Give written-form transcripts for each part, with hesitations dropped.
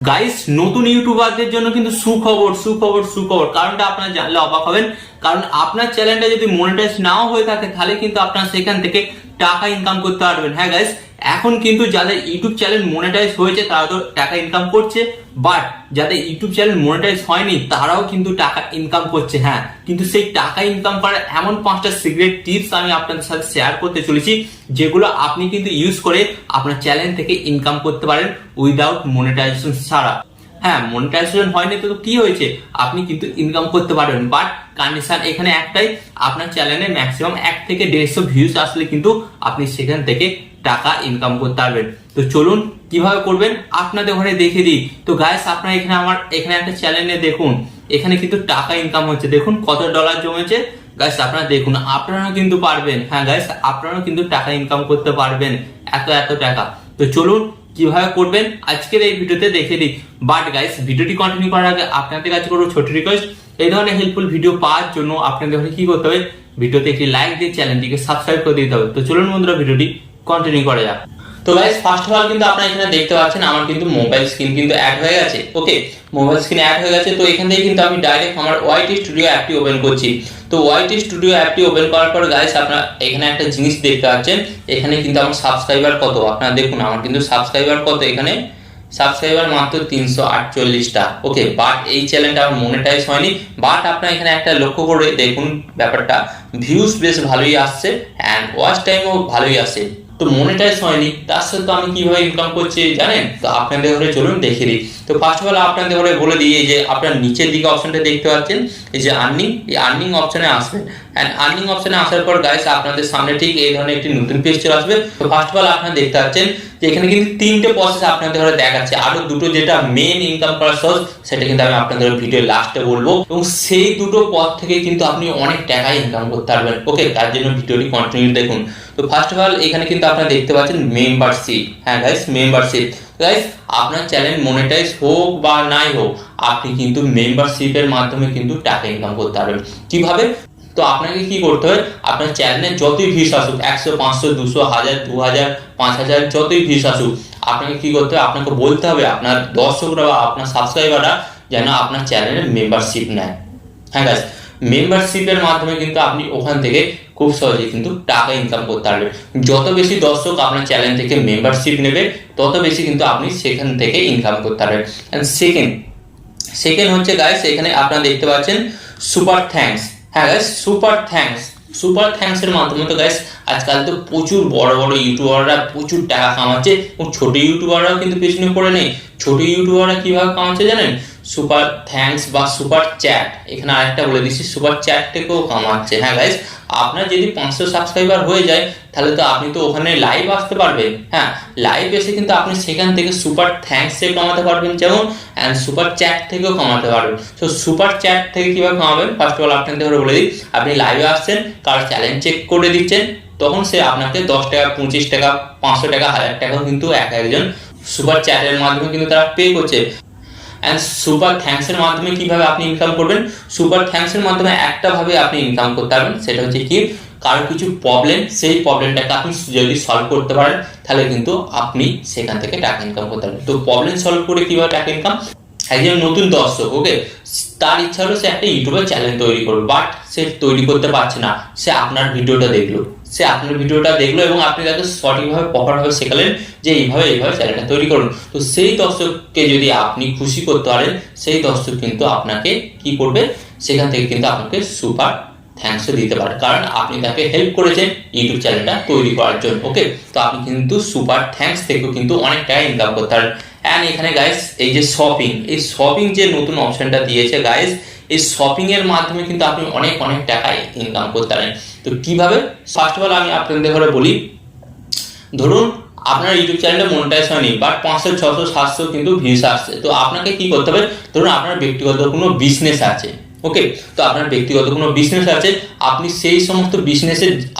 Guys, নতুন ইউটিউবারদের জন্য কিন্তু সুখবর সুখবর সুখবর। কারণটা আপনারা জানলে অবাক হবেন। কারণ আপনার চ্যানেলটা যদি মনিটাইজ নাও হয়ে থাকে তাহলে কিন্তু আপনারা সেখান থেকে টাকা ইনকাম করতে পারবেন। হ্যাঁ গাইস, এখন কিন্তু যাদের ইউটিউব চ্যানেল মনিটাইজ হয়েছে তারা তো টাকা ইনকাম করছে, বাট যাদের ইউটিউব চ্যানেল মনিটাইজ হয়নি তারাও কিন্তু টাকা ইনকাম করছে। হ্যাঁ, কিন্তু সেই টাকা ইনকাম করার এমন 5টা সিক্রেট টিপস আমি আপনাদের সাথে শেয়ার করতে চলেছি, যেগুলো আপনি কিন্তু ইউজ করে আপনার চ্যানেল থেকে ইনকাম করতে পারেন উইদাউট মনিটাইজেশন ছাড়া। হ্যাঁ, মনিটাইজেশন হয়নি তো কি হয়েছে, আপনি কিন্তু ইনকাম করতে পারবেন, বাট কন্ডিশন এখানে একটাই, আপনার চ্যানেলে ম্যাক্সিমাম 1 থেকে 150 ভিউজ আসলে কিন্তু আপনি সেখান থেকে টাকা ইনকাম করতে পারবেন। তো চলুন কিভাবে করবেন আপনাদের ঘরে দেখে দিই। তো গাইস, আপনারা এখানে একটা চ্যানেলে দেখুন, এখানে কিন্তু টাকা ইনকাম হচ্ছে। দেখুন কত ডলার জমেছে। গাইস আপনারা দেখুন, আপনারাও কিন্তু পারবেন। হ্যাঁ গাইস, আপনারাও কিন্তু টাকা ইনকাম করতে পারবেন এত এত টাকা। তো চলুন কিভাবে করবেন আজকের এই ভিডিওতে দেখে দিই। বাট গাইস, ভিডিওটি কন্টিনিউ করার আগে আপনাদের কাছে করবো ছোট রিকোয়েস্ট, এই ধরনের হেল্পফুল ভিডিও পাওয়ার জন্য আপনাদের কি করতে হবে, ভিডিওতে একটি লাইক দিয়ে চ্যানেলটিকে সাবস্ক্রাইব করে দিতে হবে। তো চলুন বন্ধুরা, ভিডিওটি কন্টিনিউ করা যাক। তো গাইস, ফার্স্ট অফ অল কিন্তু আপনারা এখানে দেখতে পাচ্ছেন আমার কিন্তু মোবাইল স্ক্রিন কিন্তু অ্যাড হয়ে গেছে। ওকে, মোবাইল স্ক্রিন অ্যাড হয়ে গেছে। তো এখান থেকে কিন্তু আমি ডাইরেক্ট আমার ওয়াইটি স্টুডিও অ্যাপটি ওপেন করছি। তো ওয়াইটি স্টুডিও অ্যাপটি ওপেন করার পর গাইস, আপনারা এখানে একটা জিনিস দেখতে পাচ্ছেন, এখানে কিন্তু আমার সাবস্ক্রাইবার কত, আপনারা দেখুন আমার কিন্তু সাবস্ক্রাইবার কত, এখানে সাবস্ক্রাইবার মাত্র 348টা। ওকে, বাট এই চ্যানেলটা আমার মনিটাইজ হয়নি। বাট আপনারা এখানে একটা লক্ষ্য করে দেখুন ব্যাপারটা, ভিউজ বেশ ভালোই আসছে অ্যান্ড ওয়াচ টাইমও ভালোই আসে। তো মনিটাইজ হয়নি, তার সাথে তো আমি কিভাবে ইনকাম করছি জানেন? তো আপনাদের ঘরে চলুন দেখে দিই। তো ফার্স্ট অফ অল আপনাদের ঘরে বলে দিই, এই যে আপনার নিচের দিকে অপশনটা দেখতে পাচ্ছেন, এই যে আর্নিং, এই আর্নিং অপশনে আসবেন। অ্যান্ড আর্নিং অপশনে আসার পর গাইস, আপনাদের সামনে ঠিক এই ধরনের একটি নতুন পেজ চলে আসবে। তো ফার্স্ট অফ অল আপনারা দেখতে পাচ্ছেন যে এখানে কিন্তু 3টে প্রসেস আপনাদের ঘরে দেখাচ্ছে, আরো দুটো যেটা মেন ইনকাম করার সোর্স, সেটা কিন্তু আমি আপনাদের ভিডিও লাস্টে বলবো, এবং সেই দুটো পথ থেকে কিন্তু আপনি অনেক টাকা ইনকাম করতে পারবেন। ওকে, তার জন্য ভিডিওটি কন্টিনিউ দেখুন। তো ফার্স্ট অফ অল এখানে কিন্তু আপনারা দেখতে পাচ্ছেন মেম্বারশিপ। হ্যাঁ গাইস, মেম্বারশিপ। গাইস, আপনার চ্যানেল মনিটাইজ হোক বা নাই হোক, আপনি কিন্তু মেম্বারশিপের মাধ্যমে কিন্তু টাকা ইনকাম করতে পারবেন। কিভাবে? তো আপনাকে কি করতে হবে, আপনার চ্যানেলে যতই ভিউজ আসুক, 100, 500, 200, 1000, 2000, 5000 যতই ভিউজ আসুক, আপনাকে কি করতে হবে, আপনাকে বলতে হবে আপনার দর্শকরা বা আপনার সাবস্ক্রাইবাররা যেন আপনার চ্যানেলে মেম্বারশিপ নেয়। হ্যাঁ গাইস, মেম্বারশিপের মাধ্যমে কিন্তু আপনি ওখান থেকে খুব সহজেই কিন্তু টাকা ইনকাম করতে পারবেন। যত বেশি দর্শক আপনার চ্যানেল থেকে মেম্বারশিপ নেবে, তত বেশি কিন্তু আপনি সেখান থেকে ইনকাম করতে পারবেন। এন্ড সেকেন্ড হচ্ছে গাইস, এখানে আপনারা দেখতে পাচ্ছেন সুপার থ্যাঙ্কস। হ্যাঁ গাইস, সুপার থ্যাঙ্কস এর মাধ্যমে তো গাইস আজকাল তো প্রচুর বড় বড় ইউটিউবাররা প্রচুর টাকা কামাচ্ছে, এবং ছোট ইউটিউবাররাও কিন্তু পেছনে পড়ে নেই। ছোট ইউটিউবাররা কিভাবে কামাচ্ছে জানেন? সুপার থ্যাঙ্কস বা সুপার চ্যাট, এখানে আরেকটা বলে দিচ্ছি, সুপার চ্যাট থেকেও কামাচ্ছে। হ্যাঁ গাইস, আপনার যদি 500 সাবস্ক্রাইবার হয়ে যায়, তাহলে তো আপনি তো ওখানে লাইভ আসতে পারবেন। হ্যাঁ, লাইভ এসে কিন্তু আপনি সেখান থেকে সুপার থ্যাঙ্কস এ কামাতে পারবেন যেমন, অ্যান্ড সুপার চ্যাট থেকেও কামাতে পারবেন। তো সুপার চ্যাট থেকে কিভাবে কামাবেন, ফার্স্ট অফ অল আপনাদের বলে দিই, আপনি লাইভে আসছেন, কার চ্যালেঞ্জ চেক করে দিচ্ছেন, তখন সে আপনাকে 10 টাকা, 25 টাকা, 500 টাকা, 1000 টাকাও কিন্তু একজন সুপার চ্যাটের মাধ্যমে কিন্তু তারা পে করছে। এন্ড সুপার থ্যাঙ্কস এর মাধ্যমে কিভাবে আপনি ইনকাম করবেন? সুপার থ্যাঙ্কস এর মাধ্যমে একটা ভাবে আপনি ইনকাম করতে পারবেন, সেটা হচ্ছে কি, কারো কিছু প্রবলেম, সেই প্রবলেমটাকে আপনি যদি সলভ করতে পারেন, তাহলে কিন্তু আপনি সেখান থেকে টাকা ইনকাম করতে পারবেন। তো প্রবলেম সলভ করে কিভাবে টাকা ইনকাম? একজন নতুন দর্শক, ওকে, তার ইচ্ছা হলো সে একটা ইউটিউবের চ্যানেল তৈরি করবে, বাট সে তৈরি করতে পারছে না। সে আপনার ভিডিওটা দেখলো, এবং আপনি তাকে সঠিকভাবে প্রপারভাবে শেখালেন যে এইভাবে চ্যানেলটা তৈরি করুন। তো সেই দর্শককে যদি আপনি খুশি করতে পারেন, সেই দর্শক কিন্তু আপনাকে কি করবে, সেখান থেকে কিন্তু আপনাকে সুপার থ্যাঙ্কসও দিতে পারে, কারণ আপনি তাকে হেল্প করেছেন ইউটিউব চ্যানেলটা তৈরি করার জন্য। ওকে, তো আপনি কিন্তু সুপার থ্যাঙ্কস থেকেও কিন্তু অনেক টাকা ইনকাম করতে পারেন। অ্যান্ড এখানে গাইস, এই যে শপিং যে নতুন অপশনটা দিয়েছে গাইস, এই শপিং এর মাধ্যমে কিন্তু আপনি অনেক টাকা ইনকাম করতে পারেন। তো কিভাবে? ফার্স্ট অফ অল আমি আপনাদের ঘরে বলি, ধরুন আপনার ইউটিউব চ্যানেলটা মনিটাইজ হয়নি, বাট 500, 600, 700 কিন্তু ভিউজ আসছে। তো আপনাকে কি করতে হবে, ধরুন আপনার ব্যক্তিগত কোনো বিজনেস আছে। ওকে, তো আপনার ব্যক্তিগত কোনো বিজনেস আছে, আপনি সেই সমস্ত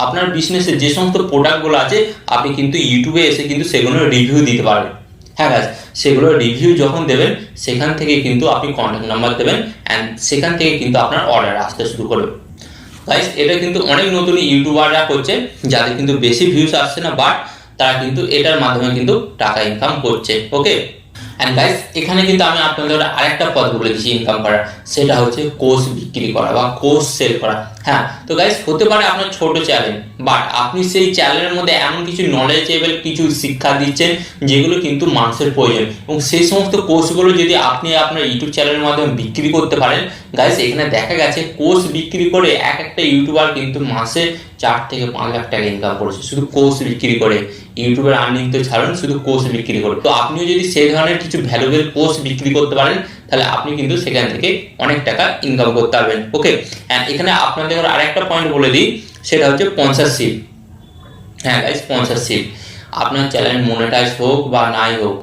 আপনার বিজনেসের যে সমস্ত প্রোডাক্টগুলো আছে, আপনি কিন্তু ইউটিউবে এসে কিন্তু সেগুলো রিভিউ দিতে পারবেন। হ্যাঁ গাইস, সেগুলো রিভিউ যখন দেবেন, সেখান থেকে কিন্তু আপনি কন্ট্যাক্ট নাম্বার দেবেন, অ্যান্ড সেখান থেকে কিন্তু আপনার অর্ডার আসতে শুরু করবে। গাইস, এটা কিন্তু অনেক নতুন ইউটিউবাররা করছে, যাদের কিন্তু বেশি ভিউজ আসছে না, বাট তারা কিন্তু এটার মাধ্যমে কিন্তু টাকা ইনকাম করছে। ওকে, এন্ড গাইস এখানে কিন্তু আমি আপনাদের আরেকটা পথ বলে দিচ্ছি ইনকাম করার, সেটা হচ্ছে কোর্স বিক্রি করা বা কোর্স সেল করা। হ্যাঁ, তো গাইস হতে পারে আপনার ছোট চ্যানেল, বাট আপনি সেই চ্যানেলের মধ্যে এমন কিছু নলেজেবল কিছু শিক্ষা দিচ্ছেন যেগুলো কিন্তু মানুষের প্রয়োজন, এবং সেই সমস্ত কোর্সগুলো যদি আপনি আপনার ইউটিউব চ্যানেলের মাধ্যমে বিক্রি করতে পারেন, গাইস এখানে দেখা গেছে কোর্স বিক্রি করে একটা ইউটিউবার কিন্তু মাসে 4 থেকে 5 লাখ টাকা ইনকাম করেছে শুধু কোর্স বিক্রি করে। ইউটিউবের আর্নিং তো ছাড়ুন, শুধু কোর্স বিক্রি করে। তো আপনিও যদি সেই ধরনের কিছু ভ্যালুয়েবল কোর্স বিক্রি করতে পারেন, তাহলে আপনি কিন্তু সেখান থেকে অনেক টাকা ইনকাম করতে পারবেন। ওকে, এন্ড এখানে আপনাদের আরেকটা পয়েন্ট বলে দিই, সেটা হচ্ছে স্পন্সরশিপ। হ্যাঁ গাইস, স্পন্সরশিপ আপনার চ্যানেল মনিটাইজ হোক বা নাই হোক,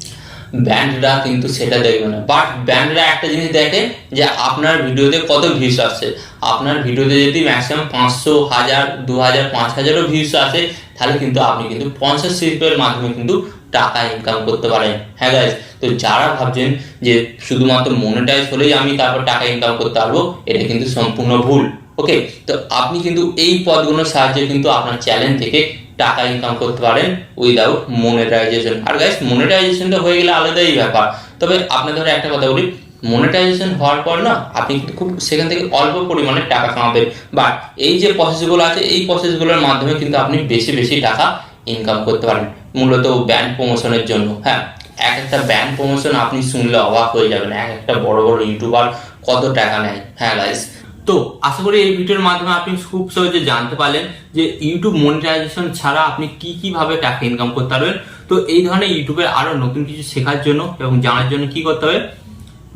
ব্যান্ডরা কিন্তু সেটা দেখবে না, বাট ব্যান্ডরা একটা জিনিস দেখে যে আপনার ভিডিওতে কত ভিউস আসছে। আপনার ভিডিওতে যদি ম্যাক্সিমাম 500, 1000, 2000, 5000ও ভিউস আসে, তাহলে কিন্তু আপনি কিন্তু স্পন্সরশিপের মাধ্যমে কিন্তু টাকা ইনকাম করতে পারেন। হ্যাঁ গাইস, তো যারা ভাবছেন যে শুধুমাত্র মনিটাইজ হলেই আমি তারপর টাকা ইনকাম করতে পারবো, এটা কিন্তু সম্পূর্ণ ভুল। ওকে, তো আপনি কিন্তু এই পদগুলোর সাহায্যে কিন্তু আপনার চ্যানেল থেকে টাকা ইনকাম করতে পারেন উইদাউট মনিটাইজেশন। আর গাইস মনিটাইজেশনটা হয়ে গেলে আলাদাই ব্যাপার। তবে আপনাদের একটা কথা বলি, মনিটাইজেশন হওয়ার পর না আপনি কিন্তু খুব সেখান থেকে অল্প পরিমাণে টাকা কামাবেন, বাট এই যে প্রসেসগুলো আছে এই প্রসেসগুলোর মাধ্যমে কিন্তু আপনি বেশি বেশি টাকা ইনকাম করতে পারেন, মূলত ব্যান্ড প্রমোশনের জন্য। হ্যাঁ, এক একটা ব্যান্ড প্রমোশন আপনি শুনলে অবাক হয়ে যাবেন, এক একটা বড় বড় ইউটিউবার কত টাকা নেয়। হ্যাঁ গাইস, তো আশা করি এই ভিডিওর মাধ্যমে আপনি খুব সহজে জানতে পারলেন যে ইউটিউব মনিটাইজেশন ছাড়া আপনি কি ভাবে টাকা ইনকাম করতে পারবেন। তো এই ধরনের ইউটিউবের আরো নতুন কিছু শেখার জন্য এবং জানার জন্য কি করতে হবে,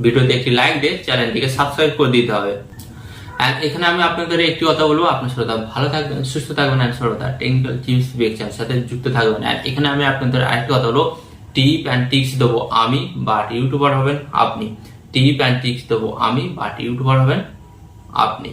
ভিডিওতে একটি লাইক দিয়ে চ্যানেলটিকে সাবস্ক্রাইব করে দিতে হবে। আর এখানে আমি আপনাদের একটি কথা বলবো, আপনার শ্রোতা ভালো থাকবেন, সুস্থ থাকবেন, আর শ্রোতা টেকনিক্যাল টিপস বেকচার সাথে যুক্ত থাকবেন। আর এখানে আমি আপনাদের আরেকটি কথা বলবো, টিপ অ্যান্ড টিপস দেবো আমি, বাট ইউটিউবার হবেন আপনি। টিপ অ্যান্ড টিপস দেবো আমি, বাট ইউটিউবার হবেন আপনি।